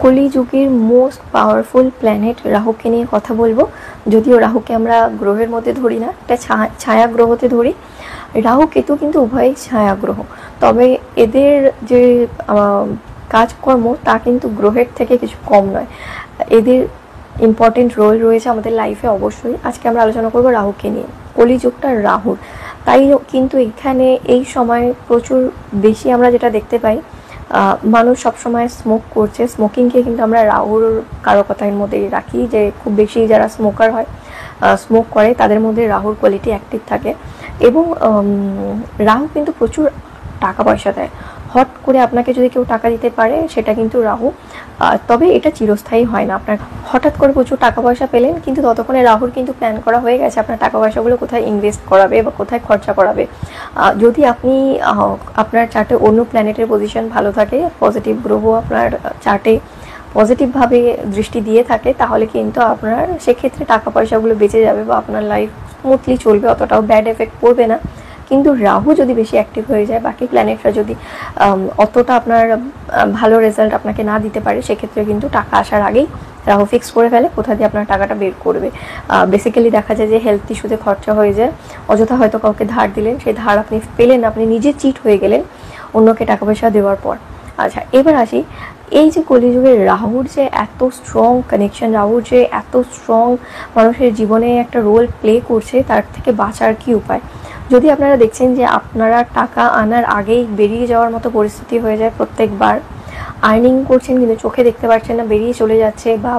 কলিযুগের most powerful planet রাহুকে নিয়ে কথা বলবো। যদিও রাহুকে আমরা গ্রহের মধ্যে ধরি না, একটা ছায়া গ্রহতে ধরি। রাহু কেতু কিন্তু উভয়ই ছায়া গ্রহ, তবে এদের যে কাজকর্ম তা কিন্তু গ্রহের থেকে কিছু কম নয়। এদের ইম্পর্টেন্ট রোল রয়েছে আমাদের লাইফে অবশ্যই। আজকে আমরা আলোচনা করবো রাহুকে নিয়ে, কলিযুগটা রাহুর। তাই কিন্তু এখানে এই সময় প্রচুর বেশি আমরা যেটা দেখতে পাই, মানুষ সবসময় স্মোক করছে। স্মোকিংকে কিন্তু আমরা রাহুর কারকতার মধ্যেই রাখি, যে খুব বেশি যারা স্মোকার হয়, স্মোক করে, তাদের মধ্যে রাহুর কোয়ালিটি অ্যাক্টিভ থাকে। এবং রাহু কিন্তু প্রচুর টাকা পয়সা দেয়। হট করে আপনাকে যদি কেউ টাকা দিতে পারে সেটা কিন্তু রাহু, তবে এটা চিরস্থায়ী হয় না। আপনার হঠাৎ করে প্রচুর টাকা পয়সা পেলেন, কিন্তু ততক্ষণে রাহুর কিন্তু প্ল্যান করা হয়ে গেছে আপনার টাকা পয়সাগুলো কোথায় ইনভেস্ট করাবে বা কোথায় খরচা করাবে। যদি আপনি আপনার চার্টে অন্য প্ল্যানেটের পজিশন ভালো থাকে, পজিটিভ গ্রহ আপনার চার্টে পজিটিভভাবে দৃষ্টি দিয়ে থাকে, তাহলে কিন্তু আপনার সেক্ষেত্রে টাকা পয়সাগুলো বেঁচে যাবে বা আপনার লাইফ স্মুথলি চলবে, অতটাও ব্যাড এফেক্ট পড়বে না। কিন্তু রাহু যদি বেশি অ্যাক্টিভ হয়ে যায়, বাকি প্ল্যানেটরা যদি অতটা আপনার ভালো রেজাল্ট আপনাকে না দিতে পারে, সেক্ষেত্রে কিন্তু টাকা আসার আগেই রাহু ফিক্স করে ফেলে কোথা দিয়ে আপনার টাকাটা বের করবে। বেসিক্যালি দেখা যায় যে হেলথ ইস্যুতে খরচা হয়ে যায়, অযথা হয়তো কাউকে ধার দিলেন, সেই ধার আপনি পেলেন, আপনি নিজে চিট হয়ে গেলেন অন্যকে টাকা পয়সা দেওয়ার পর। আচ্ছা, এবার আসি, এই যে কলিযুগের রাহুর যে এত স্ট্রং কানেকশন, রাহুর যে এত স্ট্রং মানুষের জীবনে একটা রোল প্লে করছে, তার থেকে বাঁচার কি উপায়? যদি আপনারা দেখছেন যে আপনারা টাকা আনার আগেই বেরিয়ে যাওয়ার মতো পরিস্থিতি হয়ে যায়, প্রত্যেকবার আর্নিং করছেন কিন্তু চোখে দেখতে পাচ্ছেন না, বেরিয়ে চলে যাচ্ছে, বা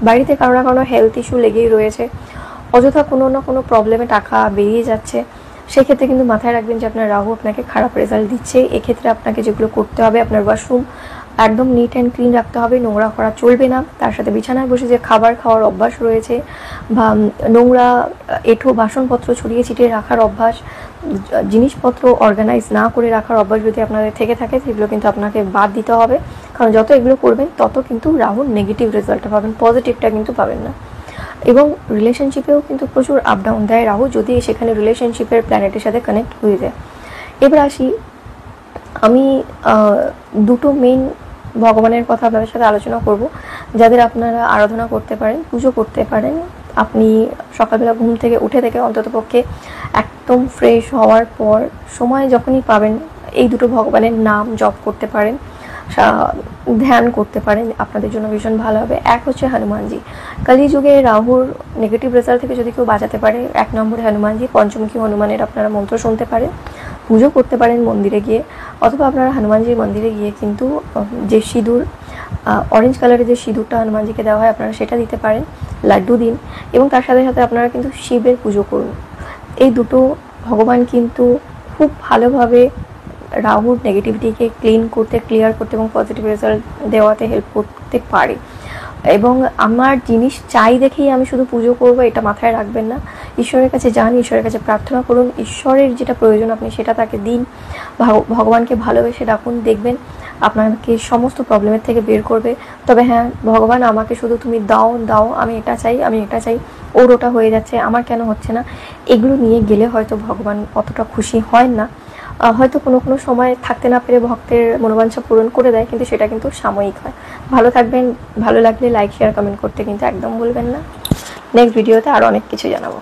বাড়িতে কারো না কারো হেলথ ইস্যু লেগেই রয়েছে, অযথা কোনো না কোনো প্রবলেমে টাকা বেরিয়ে যাচ্ছে, সেক্ষেত্রে কিন্তু মাথায় রাখবেন যে আপনার রাহু আপনাকে খারাপ রেজাল্ট দিচ্ছে। এক্ষেত্রে আপনাকে যেগুলো করতে হবে, আপনার ওয়াশরুম একদম নিট অ্যান্ড ক্লিন রাখতে হবে, নোংরা করা চলবে না। তার সাথে বিছানায় বসে যে খাবার খাওয়ার অভ্যাস রয়েছে, বা নোংরা এঁঠো বাসনপত্র ছড়িয়ে ছিটিয়ে রাখার অভ্যাস, জিনিসপত্র অর্গানাইজ না করে রাখার অভ্যাস যদি আপনাদের থেকে থাকে, সেগুলো কিন্তু আপনাকে বাদ দিতে হবে। কারণ যত এগুলো করবেন তত কিন্তু রাহুর নেগেটিভ রেজাল্টটা পাবেন, পজিটিভটা কিন্তু পাবেন না। এবং রিলেশনশিপেও কিন্তু প্রচুর আপ ডাউন দেয় রাহু, যদি সেখানে রিলেশনশিপের প্ল্যানেটের সাথে কানেক্ট হয়ে যায়। এবার আসি, আমি দুটো মেইন ভগবানের কথা আপনাদের সাথে আলোচনা করব, যাদের আপনারা আরাধনা করতে পারেন, পুজো করতে পারেন। আপনি সকালবেলা ঘুম থেকে উঠে থেকে অন্ততপক্ষে একদম ফ্রেশ হওয়ার পর সময় যখনই পাবেন, এই দুটো ভগবানের নাম জপ করতে পারেন, ধ্যান করতে পারেন, আপনাদের জন্য ভীষণ ভালো হবে। এক হচ্ছে হনুমানজি। কলিযুগে রাহুর নেগেটিভ রেজাল্ট থেকে যদি কেউ বাঁচাতে পারে, এক নম্বরে হনুমানজি। পঞ্চমুখী হনুমানের আপনারা মন্ত্র শুনতে পারেন, পুজো করতে পারেন মন্দিরে গিয়ে, অথবা আপনারা হনুমানজির মন্দিরে গিয়ে কিন্তু যে সিঁদুর, অরেঞ্জ কালারের যে সিঁদুরটা হনুমানজিকে দেওয়া হয়, আপনারা সেটা দিতে পারেন, লাড্ডু দিন। এবং তার সাথে সাথে আপনারা কিন্তু শিবের পুজো করুন। এই দুটো ভগবান কিন্তু খুব ভালোভাবে রাহুর নেগেটিভিটিকে ক্লিয়ার করতে এবং পজিটিভ রেজাল্ট দেওয়াতে হেল্প করতে পারে। এবং আমার জিনিস চাই দেখেই আমি শুধু পুজো করব, এটা মাথায় রাখবেন না। ঈশ্বরের কাছে যান, ঈশ্বরের কাছে প্রার্থনা করুন, ঈশ্বরের যেটা প্রয়োজন আপনি সেটা তাকে দিন, ভগবানকে ভালোবেসে ডাকুন, দেখবেন আপনাকে সমস্ত প্রবলেমের থেকে বের করবে। তবে হ্যাঁ, ভগবান আমাকে শুধু তুমি দাও দাও, আমি এটা চাই, আমি এটা চাই, ওর ওটা হয়ে যাচ্ছে, আমার কেন হচ্ছে না, এগুলো নিয়ে গেলে হয়তো ভগবান অতটা খুশি হয় না। হয়তো কোনো কোনো সময় থাকতে না পেরে ভক্তের মনোবাঞ্ছা পূরণ করে দেয়, কিন্তু সেটা কিন্তু সাময়িক হয়। ভালো থাকবেন, ভালো লাগলে লাইক শেয়ার কমেন্ট করতে কিন্তু একদম ভুলবেন না। নেক্সট ভিডিওতে আরও অনেক কিছু জানাবো।